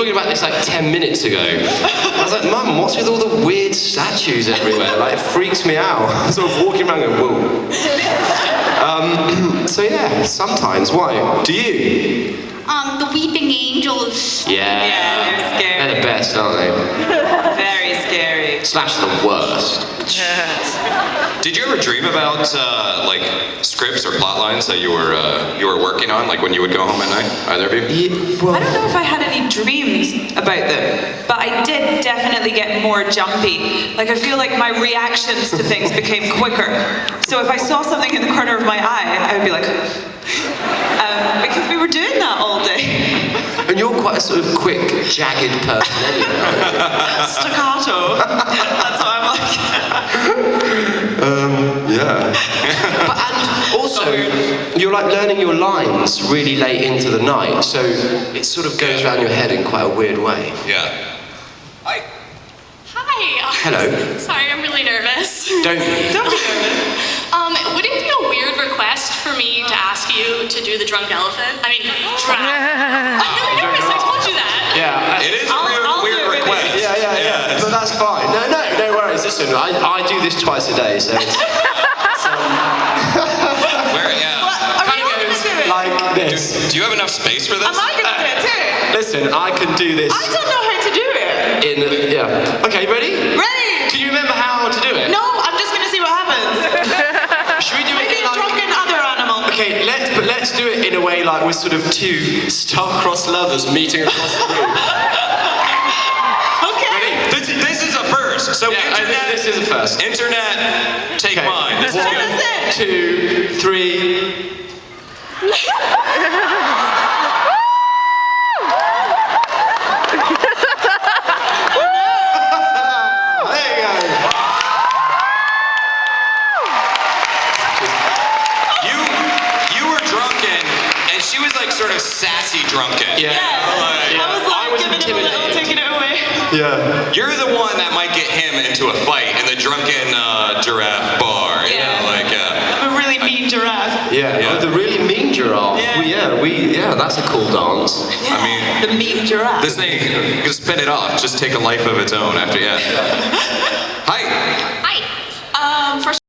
talking about this like 10 minutes ago. I was like, Mum, what's with all the weird statues everywhere? Like, it freaks me out. I'm sort of walking around going, whoa. So yeah, sometimes. Why? Do you? The weeping angels. Yeah. Yeah, they're scary. They're the best, aren't they? Very scary. Slash the worst. Did you ever dream about like scripts or plot lines that you were working on, like when you would go home at night? Either of you? Yeah, well, I don't know if I had any dreams about them, but I did definitely get more jumpy. Like I feel like my reactions to things became quicker. So if I saw something in the corner of my eye, I would be like, because we were doing that all day. and you're quite a sort of quick, jagged person anyway. Staccato. That's how I'm like. Yeah. And also, you're like learning your lines really late into the night, so it sort of goes around your head in quite a weird way. Yeah. Hi. Hello. Sorry, I'm really nervous. Don't be. Don't be nervous. Would it be a weird request for me to ask you to do the drunk elephant? I mean, giraffe. I'm really nervous, I told you that. Yeah. It is a I'll weird do it with request. Yeah. But that's fine. No worries. Listen, I do this twice a day, so it's Where, yeah. Are we all gonna do it? like this. Do you have enough space for this? Am I gonna do it too? Listen, I can do this I don't know how to do it. yeah. Okay, ready? Ready? Can you remember how to do it? No, I'm just gonna see what happens. Should we do Maybe it a like... drunken other animal. Okay, let's do it in a way like we're sort of two star-crossed lovers meeting across the room. Okay. This is a first. So I think internet, this is a first. internet, take Okay. mine. This is What good. is it? 2, 3. There you go. You were drunken, and she was like sort of sassy drunken. Yeah. I was like, I was giving it a little, intimidated. taking it away. Yeah. You're the one that might get him into a fight in the drunken giraffe bar. You Yeah. know, like, I'm a really mean giraffe. Yeah. Yeah. Oh, the really mean giraffe. Yeah. That's a cool dance. I mean, The mean giraffe. this thing, you can spin it off, just take a life of its own after, yeah.